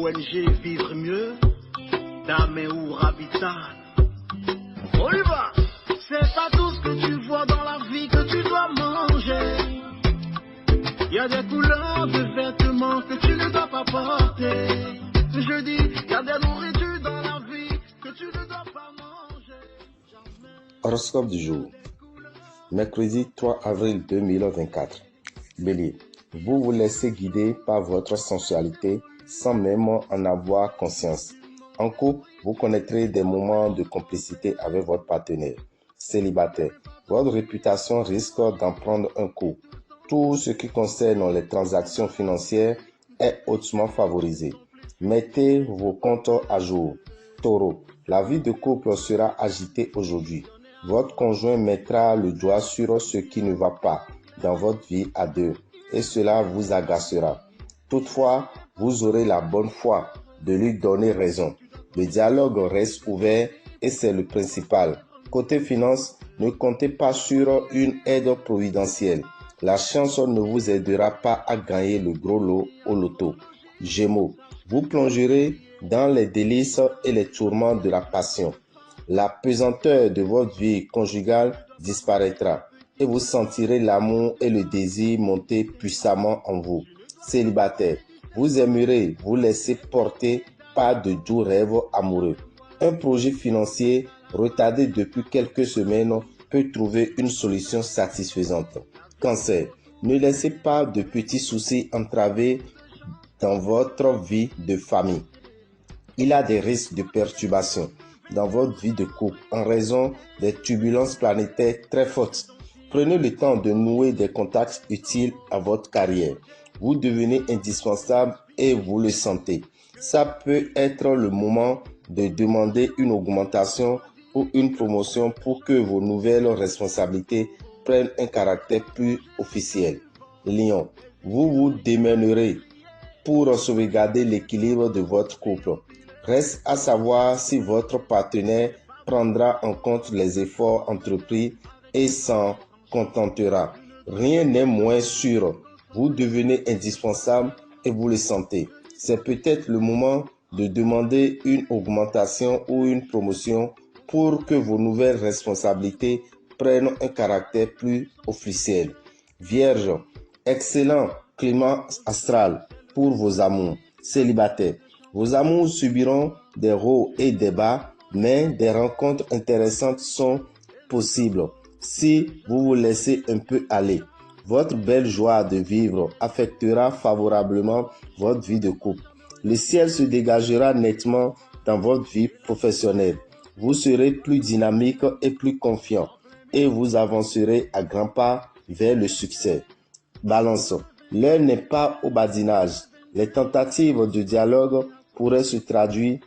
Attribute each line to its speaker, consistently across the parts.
Speaker 1: ONG Vivre Mieux, Dame ou Habitat. On y va. C'est pas tout ce que tu vois dans la vie que tu dois manger. Il y a des couleurs de vêtements que tu ne dois pas porter. Je dis, il y a des nourritures dans la vie que tu ne dois pas manger.
Speaker 2: Horoscope du jour. Mercredi 3 avril 2024. Bélier. Vous vous laissez guider par votre sensualité sans même en avoir conscience. En couple, vous connaîtrez des moments de complicité avec votre partenaire. Célibataire. Votre réputation risque d'en prendre un coup. Tout ce qui concerne les transactions financières est hautement favorisé. Mettez vos comptes à jour. Taureau. La vie de couple sera agitée aujourd'hui. Votre conjoint mettra le doigt sur ce qui ne va pas dans votre vie à deux et cela vous agacera. Toutefois, vous aurez la bonne foi de lui donner raison. Le dialogue reste ouvert et c'est le principal. Côté finance, ne comptez pas sur une aide providentielle. La chance ne vous aidera pas à gagner le gros lot au loto. Gémeaux, vous plongerez dans les délices et les tourments de la passion. La pesanteur de votre vie conjugale disparaîtra et vous sentirez l'amour et le désir monter puissamment en vous. Célibataire, vous aimerez vous laisser porter par de doux rêves amoureux. Un projet financier retardé depuis quelques semaines peut trouver une solution satisfaisante. Cancer, ne laissez pas de petits soucis entraver dans votre vie de famille. Il y a des risques de perturbation dans votre vie de couple en raison des turbulences planétaires très fortes. Prenez le temps de nouer des contacts utiles à votre carrière. Vous devenez indispensable et vous le sentez. Ça peut être le moment de demander une augmentation ou une promotion pour que vos nouvelles responsabilités prennent un caractère plus officiel. Lion, vous vous démènerez pour sauvegarder l'équilibre de votre couple. Reste à savoir si votre partenaire prendra en compte les efforts entrepris et s'en contentera. Rien n'est moins sûr. Vous devenez indispensable et vous le sentez. C'est peut-être le moment de demander une augmentation ou une promotion pour que vos nouvelles responsabilités prennent un caractère plus officiel. Vierge, excellent climat astral pour vos amours. Célibataires, vos amours subiront des hauts et des bas, mais des rencontres intéressantes sont possibles si vous vous laissez un peu aller. Votre belle joie de vivre affectera favorablement votre vie de couple. Le ciel se dégagera nettement dans votre vie professionnelle. Vous serez plus dynamique et plus confiant et vous avancerez à grands pas vers le succès. Balance, l'heure n'est pas au badinage. Les tentatives de dialogue pourraient se traduire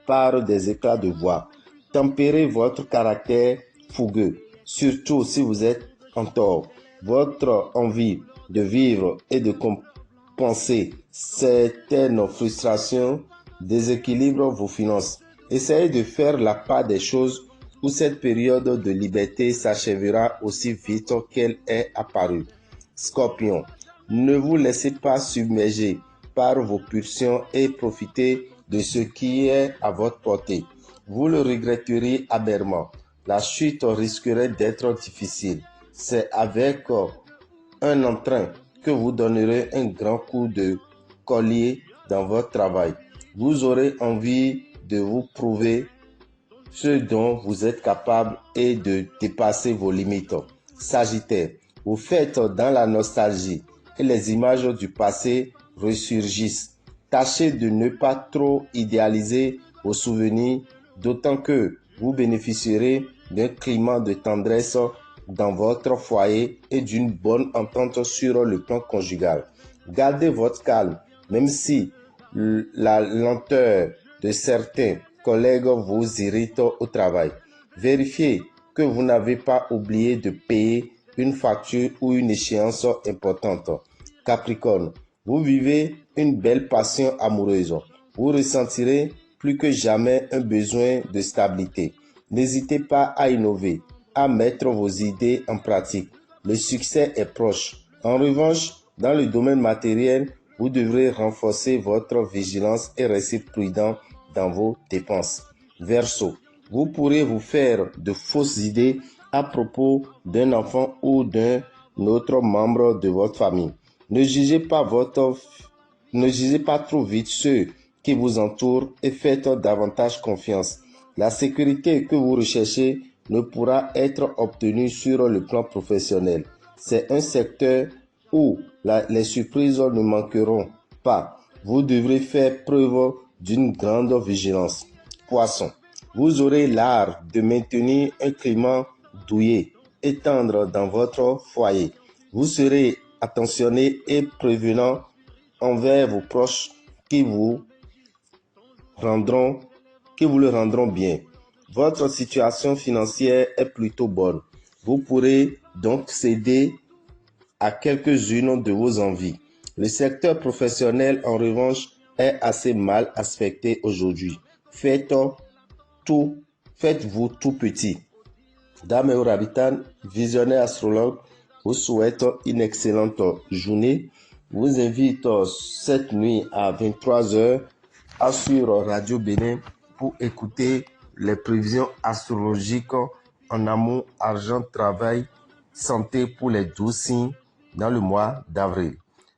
Speaker 2: par des éclats de voix. Tempérez votre caractère fougueux, surtout si vous êtes en tort. Votre envie de vivre et de compenser certaines frustrations déséquilibre vos finances. Essayez de faire la part des choses où cette période de liberté s'achèvera aussi vite qu'elle est apparue. Scorpion, ne vous laissez pas submerger par vos pulsions et profitez de ce qui est à votre portée. Vous le regretteriez amèrement. La chute risquerait d'être difficile. C'est avec un entrain que vous donnerez un grand coup de collier dans votre travail. Vous aurez envie de vous prouver ce dont vous êtes capable et de dépasser vos limites. Sagittaire, vous faites dans la nostalgie et les images du passé ressurgissent. Tâchez de ne pas trop idéaliser vos souvenirs, d'autant que vous bénéficierez d'un climat de tendresse dans votre foyer et d'une bonne entente sur le plan conjugal. Gardez votre calme, même si la lenteur de certains collègues vous irrite au travail. Vérifiez que vous n'avez pas oublié de payer une facture ou une échéance importante. Capricorne, vous vivez une belle passion amoureuse. Vous ressentirez plus que jamais un besoin de stabilité. N'hésitez pas à innover, à mettre vos idées en pratique. Le succès est proche. En revanche, dans le domaine matériel, Vous devrez renforcer votre vigilance et rester prudent dans vos dépenses. Verseau, vous pourrez vous faire de fausses idées à propos d'un enfant ou d'un autre membre de votre famille. Ne jugez pas trop vite ceux qui vous entourent et faites davantage confiance. La sécurité que vous recherchez ne pourra être obtenue sur le plan professionnel. C'est un secteur où les surprises ne manqueront pas. Vous devrez faire preuve d'une grande vigilance. Poisson, vous aurez l'art de maintenir un climat douillet et tendre dans votre foyer. Vous serez attentionné et prévenant envers vos proches qui vous le rendront bien. Votre situation financière est plutôt bonne. Vous pourrez donc céder à quelques-unes de vos envies. Le secteur professionnel, en revanche, est assez mal aspecté aujourd'hui. Faites-vous tout petit. Dame Rabitan, visionnaire astrologue, vous souhaite une excellente journée. Vous invite cette nuit à 23h sur Radio Bénin pour écouter les prévisions astrologiques en amour, argent, travail, santé pour les 12 signes dans le mois d'avril.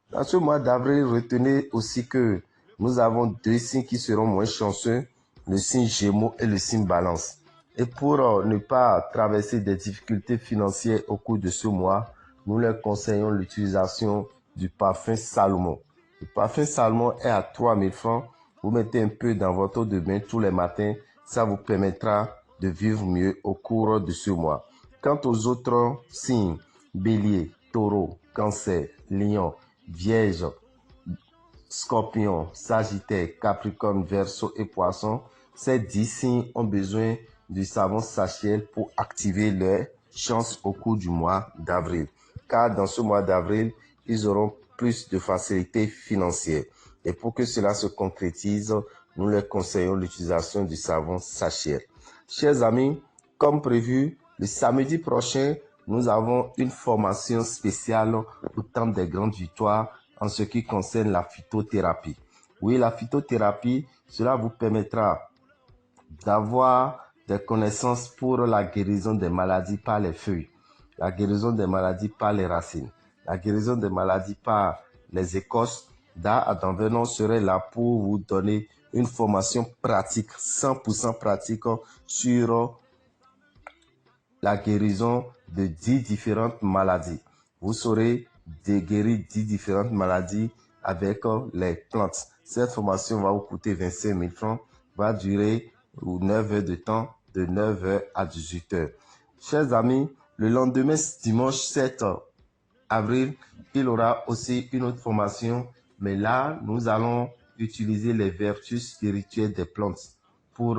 Speaker 2: Dans ce mois d'avril, retenez aussi que nous avons 2 signes qui seront moins chanceux, le signe Gémeaux et le signe Balance. Et pour ne pas traverser des difficultés financières au cours de ce mois, nous leur conseillons l'utilisation du parfum Salomon. Le parfum Salomon est à 3000 francs. Vous mettez un peu dans votre eau de bain tous les matins. Ça vous permettra de vivre mieux au cours de ce mois. Quant aux autres signes, Bélier, Taureau, Cancer, Lion, Vierge, Scorpion, Sagittaire, Capricorne, Verseau et Poisson, ces 10 signes ont besoin du savon Sachiel pour activer leur chance au cours du mois d'avril. Car dans ce mois d'avril, ils auront plus de facilité financière. Et pour que cela se concrétise, nous leur conseillons l'utilisation du savon Sachiel. Chers amis, comme prévu, le samedi prochain, nous avons une formation spéciale au temps des grandes victoires en ce qui concerne la phytothérapie. Oui, la phytothérapie, cela vous permettra d'avoir des connaissances pour la guérison des maladies par les feuilles, la guérison des maladies par les racines, la guérison des maladies par les écorces. Adam Vernon serait là pour vous donner une formation pratique, 100% pratique sur la guérison de 10 différentes maladies. Vous saurez guérir 10 différentes maladies avec les plantes. Cette formation va vous coûter 25 000 francs, va durer 9 heures de temps, de 9h à 18h. Chers amis, le lendemain, dimanche 7 avril, il y aura aussi une autre formation, mais là, nous allons utiliser les vertus spirituelles des plantes pour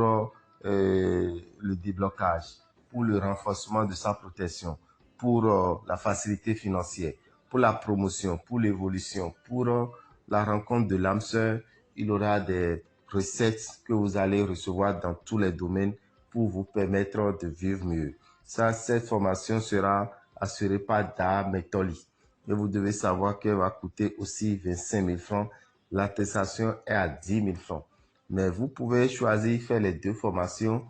Speaker 2: le déblocage, pour le renforcement de sa protection, pour la facilité financière, pour la promotion, pour l'évolution, pour la rencontre de l'âme sœur. Il y aura des recettes que vous allez recevoir dans tous les domaines pour vous permettre de vivre mieux. Cette formation sera assurée par Da Metoli. Et vous devez savoir qu'elle va coûter aussi 25 000 francs. L'attestation est à 10 000 francs. Mais vous pouvez choisir faire les deux formations.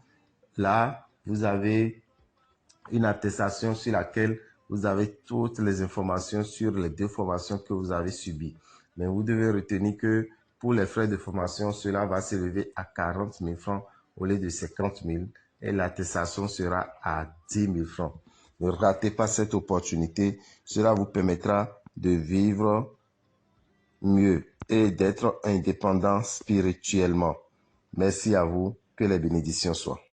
Speaker 2: Là, vous avez une attestation sur laquelle vous avez toutes les informations sur les deux formations que vous avez subies. Mais vous devez retenir que pour les frais de formation, cela va s'élever à 40 000 francs au lieu de 50 000 et l'attestation sera à 10 000 francs. Ne ratez pas cette opportunité. Cela vous permettra de vivre mieux et d'être indépendant spirituellement. Merci à vous. Que les bénédictions soient.